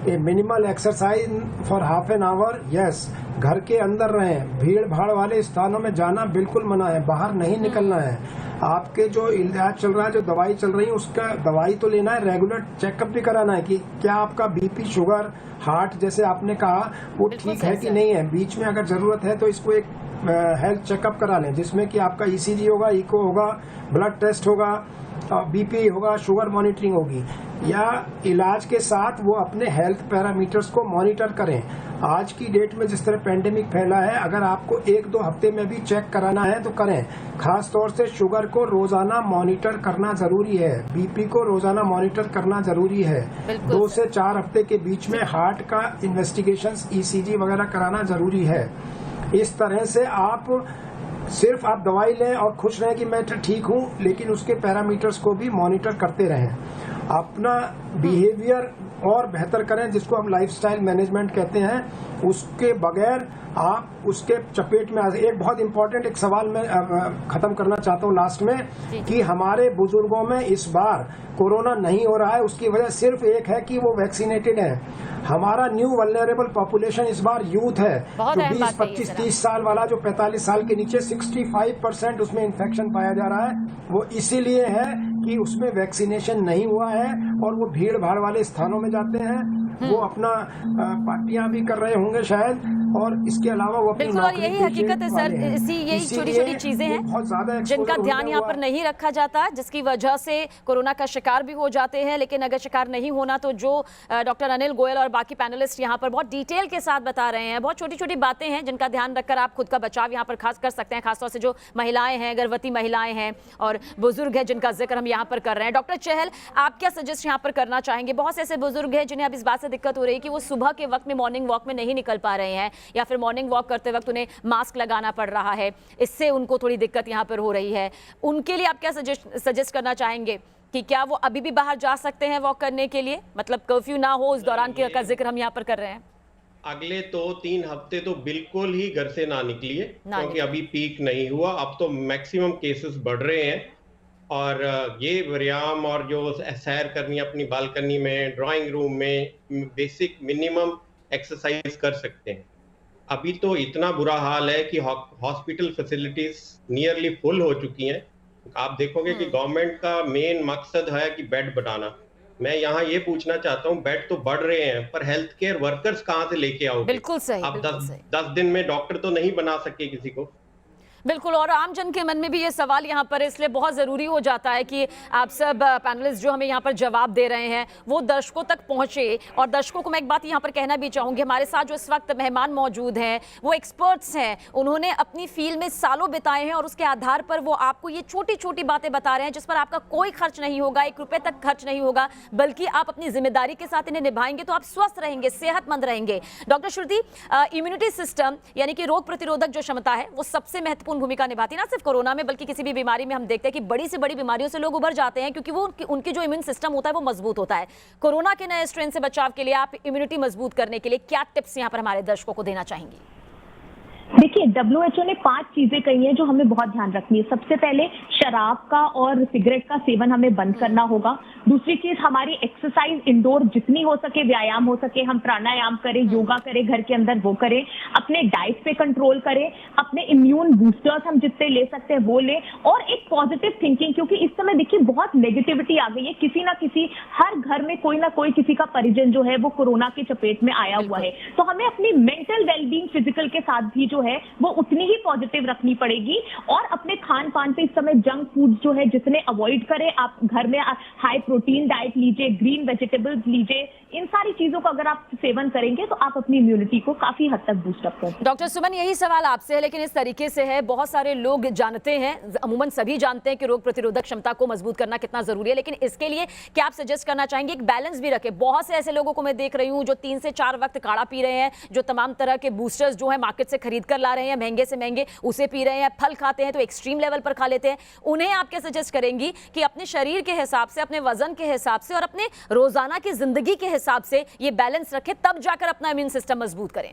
A minimal exercise for half an hour, yes. घर के अंदर रहें। भीड़ भाड़ वाले स्थानों में जाना बिल्कुल मना है, बाहर नहीं निकलना है। आपके जो इलाज चल रहा है, जो दवाई चल रही है, उसका दवाई तो लेना है, रेगुलर चेकअप भी कराना है कि क्या आपका बीपी, शुगर, हार्ट जैसे आपने कहा वो ठीक है कि नहीं है। बीच में अगर जरूरत है तो इसको एक हेल्थ चेकअप करा लें, जिसमें कि आपका ईसीजी होगा, इको होगा, ब्लड टेस्ट होगा, बीपी होगा, शुगर मॉनिटरिंग होगी। या इलाज के साथ वो अपने हेल्थ पैरामीटर्स को मॉनिटर करें। आज की डेट में जिस तरह पेंडेमिक फैला है, अगर आपको 1-2 हफ्ते में भी चेक कराना है तो करें। खास तौर से शुगर को रोजाना मॉनिटर करना जरूरी है, बीपी को रोजाना मॉनिटर करना जरूरी है। 2 से 4 हफ्ते के बीच में हार्ट का इन्वेस्टिगेशंस, ईसीजी वगैरह कराना जरूरी है। इस तरह से आप सिर्फ आप दवाई लें और खुश रहें कि मैं ठीक हूं, लेकिन उसके पैरामीटर्स को भी मॉनिटर करते रहें। अपना बिहेवियर और बेहतर करें, जिसको हम लाइफस्टाइल मैनेजमेंट कहते हैं। उसके बगैर आप उसके चपेट में आ। एक बहुत इंपॉर्टेंट एक सवाल मैं खत्म करना चाहता हूँ लास्ट में, कि हमारे बुजुर्गों में इस बार कोरोना नहीं हो रहा है। उसकी वजह सिर्फ एक है कि वो वैक्सीनेटेड है। हमारा न्यू वल्नरेबल पॉपुलेशन इस बार यूथ है, जो 20, 25, 30 साल वाला, जो 45 साल के नीचे 65% उसमें इन्फेक्शन पाया जा रहा है। वो इसीलिए है कि उसमें वैक्सीनेशन नहीं हुआ है और वो भीड़ भाड़ वाले स्थानों में जाते हैं। वो अपना पार्टियां भी कर रहे होंगे शायद, और इसके अलावा वो अपनी बिल्कुल, और यही हकीकत है सर, यही छोटी छोटी चीजें हैं जिनका ध्यान यहाँ पर नहीं रखा जाता, जिसकी वजह से कोरोना का शिकार भी हो जाते हैं। लेकिन अगर शिकार नहीं होना तो जो डॉक्टर अनिल गोयल और बाकी पैनलिस्ट यहाँ पर बहुत डिटेल के साथ बता रहे हैं, बहुत छोटी छोटी बातें हैं जिनका ध्यान रखकर आप खुद का बचाव यहाँ पर खास कर सकते हैं, खासतौर से जो महिलाएं हैं, गर्भवती महिलाएं हैं और बुजुर्ग हैं जिनका जिक्र हम यहाँ पर कर रहे हैं। डॉक्टर चहल, आप क्या सजेस्ट यहाँ पर करना चाहेंगे? बहुत से ऐसे बुजुर्ग हैं जिन्हें अब इस बात से दिक्कत हो रही है कि वो सुबह के वक्त में मॉर्निंग वॉक में नहीं निकल पा रहे हैं, या फिर मॉर्निंग वॉक करते वक्त उन्हें मास्क लगाना पड़ रहा है, इससे उनको थोड़ी दिक्कत यहाँ पर हो रही है। उनके लिए आप क्या सजेस्ट करना चाहेंगे कि क्या वो अभी भी बाहर जा सकते हैं वॉक करने के लिए, मतलब कर्फ्यू ना हो उस दौरान का जिक्र हम यहाँ पर कर रहे हैं? अगले 2-3 हफ्ते तो बिल्कुल ही घर से ना निकलिए, क्योंकि अभी पीक नहीं हुआ, अब तो मैक्सिमम केसेस बढ़ रहे हैं। और ये व्यायाम और जो सैर करनी है अपनी बालकनी में, ड्राइंग रूम में, बेसिक मिनिमम एक्सरसाइज कर सकते हैं। अभी तो इतना बुरा हाल है कि हॉस्पिटल फैसिलिटीज नियरली फुल हो चुकी हैं। आप देखोगे कि गवर्नमेंट का मेन मकसद है कि बेड बढ़ाना। मैं यहाँ ये पूछना चाहता हूँ, बेड तो बढ़ रहे हैं पर हेल्थ केयर वर्कर्स कहाँ से लेके आओगे? बिल्कुल सही, आप 10 दिन में डॉक्टर तो नहीं बना सके किसी को। बिल्कुल, और आम जन के मन में भी ये सवाल यहाँ पर इसलिए बहुत ज़रूरी हो जाता है कि आप सब पैनलिस्ट जो हमें यहाँ पर जवाब दे रहे हैं वो दर्शकों तक पहुँचे। और दर्शकों को मैं एक बात यहाँ पर कहना भी चाहूँगी, हमारे साथ जो इस वक्त मेहमान मौजूद हैं वो एक्सपर्ट्स हैं, उन्होंने अपनी फील्ड में सालों बिताए हैं और उसके आधार पर वो आपको ये छोटी छोटी बातें बता रहे हैं जिस पर आपका कोई खर्च नहीं होगा, 1 रुपये तक खर्च नहीं होगा, बल्कि आप अपनी जिम्मेदारी के साथ इन्हें निभाएंगे तो आप स्वस्थ रहेंगे, सेहतमंद रहेंगे। डॉक्टर श्रुति, इम्यूनिटी सिस्टम यानी कि रोग प्रतिरोधक जो क्षमता है वो सबसे महत्वपूर्ण भूमिका निभाती है, ना सिर्फ कोरोना में बल्कि किसी भी बीमारी में। हम देखते हैं कि बड़ी से बड़ी बीमारियों से लोग उबर जाते हैं क्योंकि वो उनकी जो इम्यून सिस्टम होता है वो मजबूत होता है। कोरोना के नए स्ट्रेन से बचाव के लिए आप इम्यूनिटी मजबूत करने के लिए क्या टिप्स यहाँ पर हमारे दर्शकों को देना चाहेंगी? देखिए, WHO ने 5 चीजें कही हैं जो हमें बहुत ध्यान रखनी है। सबसे पहले शराब का और सिगरेट का सेवन हमें बंद करना होगा। दूसरी चीज, हमारी एक्सरसाइज इंडोर जितनी हो सके, व्यायाम हो सके, हम प्राणायाम करें, योगा करें, घर के अंदर वो करें, अपने डाइट पे कंट्रोल करें, अपने इम्यून बूस्टर्स हम जितने ले सकते हैं वो लें, और एक पॉजिटिव थिंकिंग, क्योंकि इस समय देखिए बहुत नेगेटिविटी आ गई है। किसी ना किसी हर घर में कोई ना कोई किसी का परिजन जो है वो कोरोना की चपेट में आया हुआ है, तो हमें अपनी मेंटल वेलबींग फिजिकल के साथ भी जो है वो उतनी ही पॉजिटिव रखनी पड़ेगी। और अपने खान पान पे इस समय जंक फूड जो है जितने अवॉइड करें, आप घर में हाई प्रोटीन डाइट लीजिए, ग्रीन वेजिटेबल्स लीजिए, इन सारी चीजों का अगर आप सेवन करेंगे तो आप अपनी इम्यूनिटी को काफी हद तक बूस्ट अप करें। डॉक्टर सुमन, यही सवाल आपसे है लेकिन इस तरीके से है, बहुत सारे लोग जानते हैं, अमूमन सभी जानते हैं कि रोग प्रतिरोधक क्षमता को मजबूत करना कितना जरूरी है, लेकिन इसके लिए क्या आप सजेस्ट करना चाहेंगे? एक बैलेंस भी रखें। बहुत से ऐसे लोगों को मैं देख रही हूँ जो 3 से 4 वक्त काढ़ा पी रहे हैं, जो तमाम तरह के बूस्टर्स जो है मार्केट से खरीद कर ला रहे हैं, महंगे से महंगे उसे पी रहे हैं, फल खाते हैं तो एक्सट्रीम लेवल पर खा लेते हैं। उन्हें आप क्या सजेस्ट करेंगी कि अपने शरीर के हिसाब से, अपने वजन के हिसाब से और अपने रोजाना की जिंदगी के हिसाब से ये बैलेंस रखें, तब जाकर अपना इम्यून सिस्टम मजबूत करें?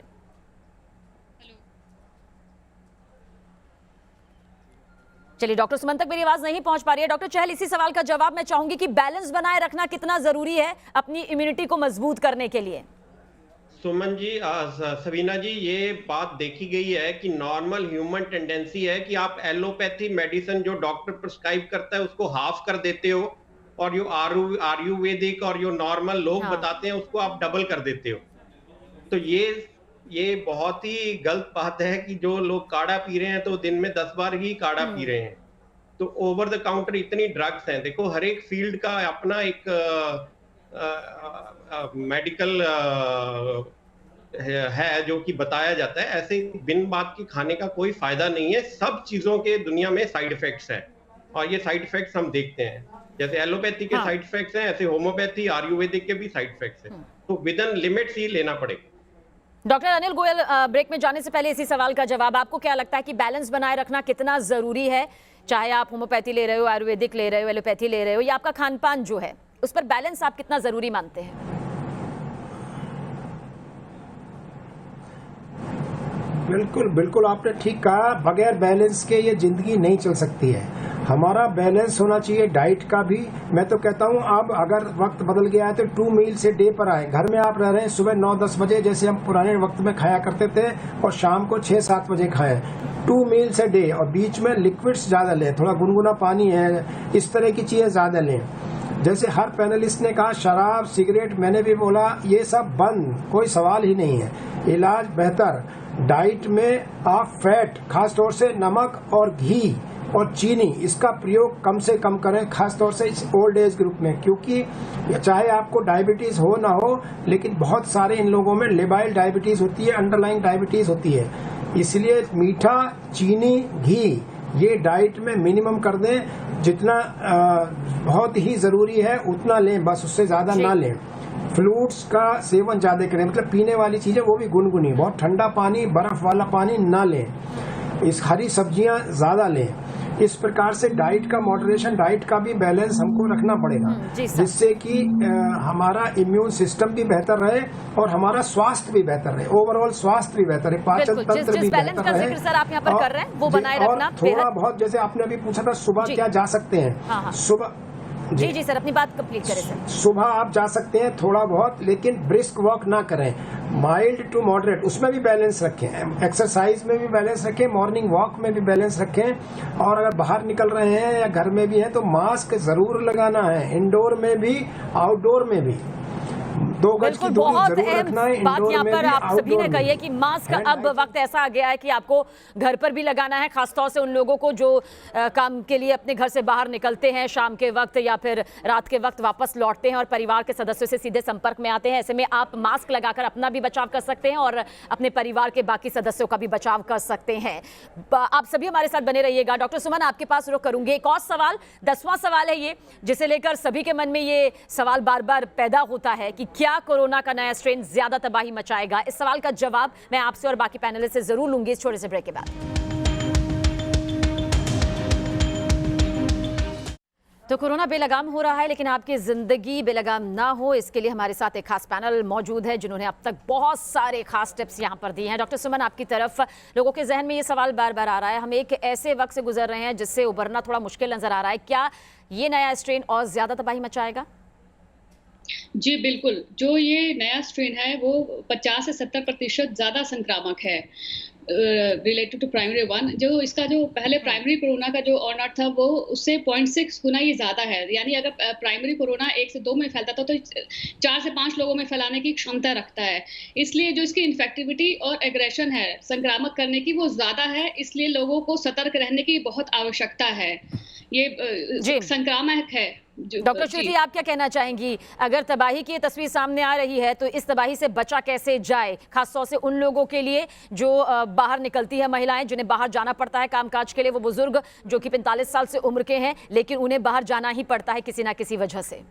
चलिए, डॉक्टर सुमन तक मेरी आवाज नहीं पहुंच पा रही है। डॉक्टर चहल, इसी सवाल का जवाब मैं चाहूंगी कि बैलेंस बनाए रखना कितना जरूरी है अपनी इम्यूनिटी को मजबूत करने के लिए? सुमन जी, सबीना जी, ये बात देखी गई है कि नॉर्मल ह्यूमन टेंडेंसी है कि आप एलोपैथी मेडिसिन जो डॉक्टर प्रिस्क्राइब करता है उसको हाफ कर देते हो, और जो आयुर्वेदिक और जो नॉर्मल लोग बताते हैं उसको आप डबल कर देते हो। तो ये बहुत ही गलत बात है कि जो लोग काढ़ा पी रहे हैं तो दिन में 10 बार ही काढ़ा पी रहे हैं। तो ओवर द काउंटर इतनी ड्रग्स हैं। देखो, हर एक फील्ड का अपना एक मेडिकल है जो कि बताया जाता है। ऐसे बिन बात की खाने का कोई फायदा नहीं है। सब चीजों के दुनिया में साइड इफेक्ट्स हैं और ये साइड इफेक्ट्स हम देखते हैं। जैसे एलोपैथी के साइड इफेक्ट्स हैं, ऐसे होम्योपैथी आयुर्वेदिक के भी साइड इफेक्ट्स हैं। तो विद इन लिमिट्स ही लेना पड़ेगा। डॉक्टर अनिल गोयल, ब्रेक में जाने से पहले इसी सवाल का जवाब, आपको क्या लगता है कि बैलेंस बनाए रखना कितना जरूरी है? चाहे आप होम्योपैथी ले रहे हो, आयुर्वेदिक ले रहे हो, एलोपैथी ले रहे हो, या आपका खान पान जो है उस पर बैलेंस आप कितना जरूरी मानते हैं? बिल्कुल बिल्कुल, आपने ठीक कहा। बगैर बैलेंस के ये जिंदगी नहीं चल सकती है। हमारा बैलेंस होना चाहिए डाइट का भी। मैं तो कहता हूँ अब अगर वक्त बदल गया है तो 2 मील्स ए डे पर आए। घर में आप रह रहे हैं, सुबह 9-10 बजे जैसे हम पुराने वक्त में खाया करते थे, और शाम को 6-7 बजे खाएं। 2 मील्स ए डे, और बीच में लिक्विड्स ज्यादा लें, थोड़ा गुनगुना पानी है, इस तरह की चीजें ज्यादा लें। जैसे हर पैनलिस्ट ने कहा शराब सिगरेट, मैंने भी बोला ये सब बंद, कोई सवाल ही नहीं है। इलाज बेहतर, डाइट में आप फैट, खासतौर से नमक और घी और चीनी, इसका प्रयोग कम से कम करें, खासतौर से इस ओल्ड एज ग्रुप में, क्योंकि चाहे आपको डायबिटीज हो ना हो, लेकिन बहुत सारे इन लोगों में लेबाइल डायबिटीज होती है, अंडरलाइंग डायबिटीज होती है। इसलिए मीठा, चीनी, घी ये डाइट में मिनिमम कर दें, जितना बहुत ही जरूरी है उतना लें, बस उससे ज्यादा ना लें। फ्रूट्स का सेवन ज्यादा करें, मतलब पीने वाली चीजें वो भी गुनगुनी, बहुत ठंडा पानी, बर्फ वाला पानी ना लें। इस हरी सब्जियां ज्यादा लें। इस प्रकार से डाइट का मॉडरेशन, डाइट का भी बैलेंस हमको रखना पड़ेगा, जिससे कि हमारा इम्यून सिस्टम भी बेहतर रहे और हमारा स्वास्थ्य भी बेहतर रहे, ओवरऑल स्वास्थ्य भी बेहतर रहे, पाचन तंत्र भी बेहतर रहे। सर आप यहाँ पर कर रहे हैं वो बनाए रखना। थोड़ा बहुत, जैसे आपने अभी पूछा था सुबह क्या जा सकते हैं, सुबह जी सर अपनी बात कंप्लीट करें सर। सुबह आप जा सकते हैं थोड़ा बहुत, लेकिन ब्रिस्क वॉक ना करें, माइल्ड टू मॉडरेट, उसमें भी बैलेंस रखें, एक्सरसाइज में भी बैलेंस रखें, मॉर्निंग वॉक में भी बैलेंस रखें। और अगर बाहर निकल रहे हैं या घर में भी हैं तो मास्क जरूर लगाना है, इंडोर में भी आउटडोर में भी। 2 गज की दूरी जरूर रखना है। बात यहाँ पर आप सभी ने कही है कि मास्क अब वक्त ऐसा आ गया है कि आपको घर पर भी लगाना है, खासतौर से उन लोगों को जो काम के लिए अपने घर से बाहर निकलते हैं शाम के वक्त या फिर रात के वक्त वापस लौटते हैं और परिवार के सदस्यों से सीधे संपर्क में आते हैं। ऐसे में आप मास्क लगाकर अपना भी बचाव कर सकते हैं और अपने परिवार के बाकी सदस्यों का भी बचाव कर सकते हैं। आप सभी हमारे साथ बने रहिएगा। डॉक्टर सुमन आपके पास रुख करूंगी। एक और सवाल, 10वां सवाल है ये, जिसे लेकर सभी के मन में ये सवाल बार बार पैदा होता है कि क्या कोरोना का नया स्ट्रेन ज्यादा तबाही मचाएगा। इस सवाल का जवाब मैं आपसे और बाकी पैनलिस्ट से जरूर लूंगी इस छोटे से ब्रेक के बाद। तो कोरोना बेलगाम हो रहा है, लेकिन आपकी जिंदगी बेलगाम ना हो, इसके लिए हमारे साथ एक खास पैनल मौजूद है जिन्होंने अब तक बहुत सारे खास टिप्स यहां पर दिए हैं। डॉक्टर सुमन आपकी तरफ, लोगों के जहन में ये सवाल बार बार आ रहा है, हम एक ऐसे वक्त से गुजर रहे हैं जिससे उबरना थोड़ा मुश्किल नजर आ रहा है, क्या ये नया स्ट्रेन और ज्यादा तबाही मचाएगा? जी बिल्कुल, जो ये नया स्ट्रेन है वो 50 से 70% ज्यादा संक्रामक है रिलेटेड टू प्राइमरी वन। जो इसका जो पहले प्राइमरी कोरोना का जो ऑनर था वो उससे 0.6 गुना ये ज्यादा है। यानी अगर प्राइमरी कोरोना 1 से 2 में फैलता था तो 4 से 5 लोगों में फैलाने की क्षमता रखता है। इसलिए जो इसकी इन्फेक्टिविटी और एग्रेशन है संक्रामक करने की वो ज्यादा है, इसलिए लोगों को सतर्क रहने की बहुत आवश्यकता है। ये संक्रामक है। डॉक्टर श्रुति आप क्या कहना चाहेंगी, अगर तबाही की तस्वीर सामने आ रही है तो इस तबाही से बचा कैसे जाए, खासतौर से उन लोगों के लिए जो बाहर निकलती है, महिलाएं जिन्हें बाहर जाना पड़ता है कामकाज के लिए, वो बुजुर्ग जो कि 45 साल से उम्र के हैं लेकिन उन्हें बाहर जाना ही पड़ता है किसी ना किसी वजह से?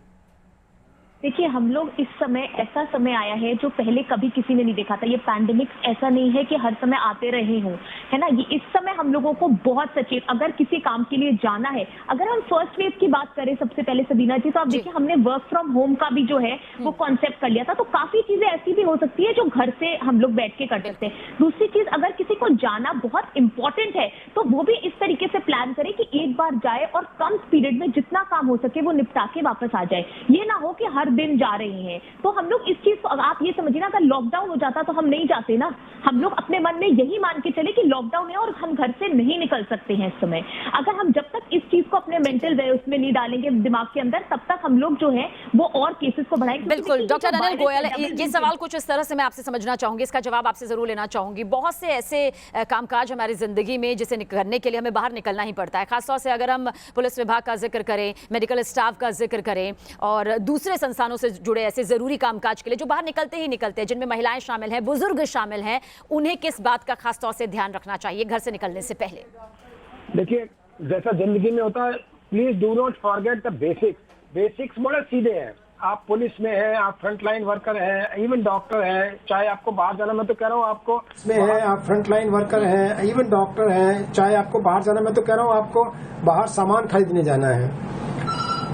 देखिए, हम लोग इस समय ऐसा समय आया है जो पहले कभी किसी ने नहीं देखा था। ये पैंडेमिक ऐसा नहीं है कि हर समय आते रहे हों, है ना। ये इस समय हम लोगों को बहुत सचेत, अगर किसी काम के लिए जाना है, अगर हम फर्स्ट वेव की बात करें सबसे पहले सबीना जी, तो आप देखिए हमने वर्क फ्रॉम होम का भी जो है वो कॉन्सेप्ट कर लिया था। तो काफी चीजें ऐसी भी हो सकती है जो घर से हम लोग बैठ के कर सकते हैं। दूसरी चीज, अगर किसी को जाना बहुत इंपॉर्टेंट है तो वो भी इस तरीके से प्लान करे कि एक बार जाए और कम पीरियड में जितना काम हो सके वो निपटा के वापस आ जाए। ये ना हो कि हर दिन जा रहे हैं। तो हम लोग इस चीज को, आप ये समझिए ना, अगर लॉकडाउन हो जाता तो हम नहीं जाते ना। हम लोग अपने मन में यही मान के चले कि लॉकडाउन है और हम घर से नहीं निकल सकते हैं इस समय। अगर हम जब तक इस चीज को अपने मेंटल वे उसमें नहीं डालेंगे दिमाग के अंदर, तब तक हम लोग जो है वो और केसेस को बढ़ाएंगे। बिल्कुल डॉक्टर अनिल गोयल, ये सवाल कुछ इस तरह से मैं आपसे समझना चाहूंगी, इसका जवाब आपसे जरूर लेना चाहूंगी। बहुत से ऐसे कामकाज हमारी जिंदगी में जिसे करने के लिए हमें बाहर निकलना ही पड़ता है, खासतौर से अगर हम पुलिस विभाग का जिक्र करें, मेडिकल स्टाफ का जिक्र करें और दूसरे संस्थानों से जुड़े ऐसे जरूरी कामकाज के लिए जो बाहर निकलते ही निकलते हैं, जिनमें महिलाएं शामिल हैं, बुजुर्ग शामिल हैं, उन्हें किस बात का खास तौर से ध्यान रखना चाहिए घर से निकलने से पहले? देखिए, जैसा जिंदगी में होता है, please do not forget the basics. Basics बड़े सीधे हैं। आप पुलिस में हैं, आप फ्रंटलाइन वर्कर हैं, इवन डॉक्टर हैं, चाहे आपको बाहर जाना, मैं तो कह रहा हूँ आपको में है, आप फ्रंटलाइन वर्कर हैं, इवन डॉक्टर हैं, चाहे आपको बाहर जाना, मैं तो कह रहा हूँ आपको बाहर सामान खरीदने जाना है,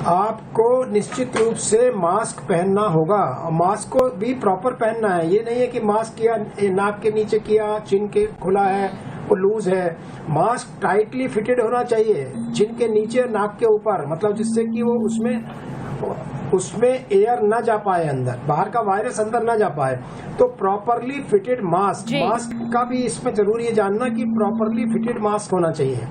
आपको निश्चित रूप से मास्क पहनना होगा। और मास्क को भी प्रॉपर पहनना है। ये नहीं है कि मास्क किया, नाक के नीचे किया, चिन के खुला है, वो लूज है। मास्क टाइटली फिटेड होना चाहिए, चिन के नीचे और नाक के ऊपर, मतलब जिससे कि वो उसमें एयर ना जा पाए अंदर, बाहर का वायरस अंदर ना जा पाए। तो प्रॉपरली फिटेड मास्क का भी इसमें जरूरी है जानना कि प्रॉपरली फिटेड मास्क होना चाहिए।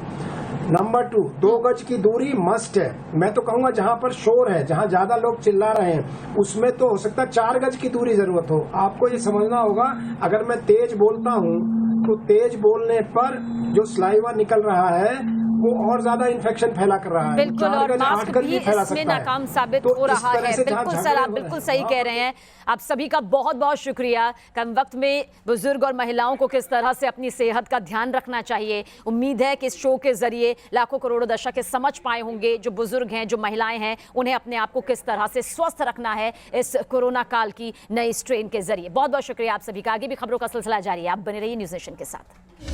नंबर 2, 2 गज की दूरी मस्ट है। मैं तो कहूंगा जहां पर शोर है, जहां ज्यादा लोग चिल्ला रहे हैं, उसमें तो हो सकता है 4 गज की दूरी जरूरत हो। आपको ये समझना होगा, अगर मैं तेज बोलता हूं तो तेज बोलने पर जो सलाइवा निकल रहा है वो और ज्यादा इन्फेक्शन फैला कर रहा है। बिल्कुल, और मास्क भी इसमें नाकाम साबित हो रहा है। बिल्कुल सर, आप बिल्कुल सही कह रहे हैं। आप सभी का बहुत बहुत शुक्रिया। कम वक्त में बुजुर्ग और महिलाओं को किस तरह से अपनी सेहत का ध्यान रखना चाहिए। उम्मीद है कि इस शो के जरिए लाखों करोड़ों दर्शक के समझ पाए होंगे, जो बुजुर्ग हैं, जो महिलाएं हैं, उन्हें अपने आप को किस तरह से स्वस्थ रखना है इस कोरोना काल की नई स्ट्रेन के जरिए। बहुत बहुत शुक्रिया आप सभी का। आगे भी खबरों का सिलसिला जारी है, आप बने रहिए न्यूज़ नेशन के साथ।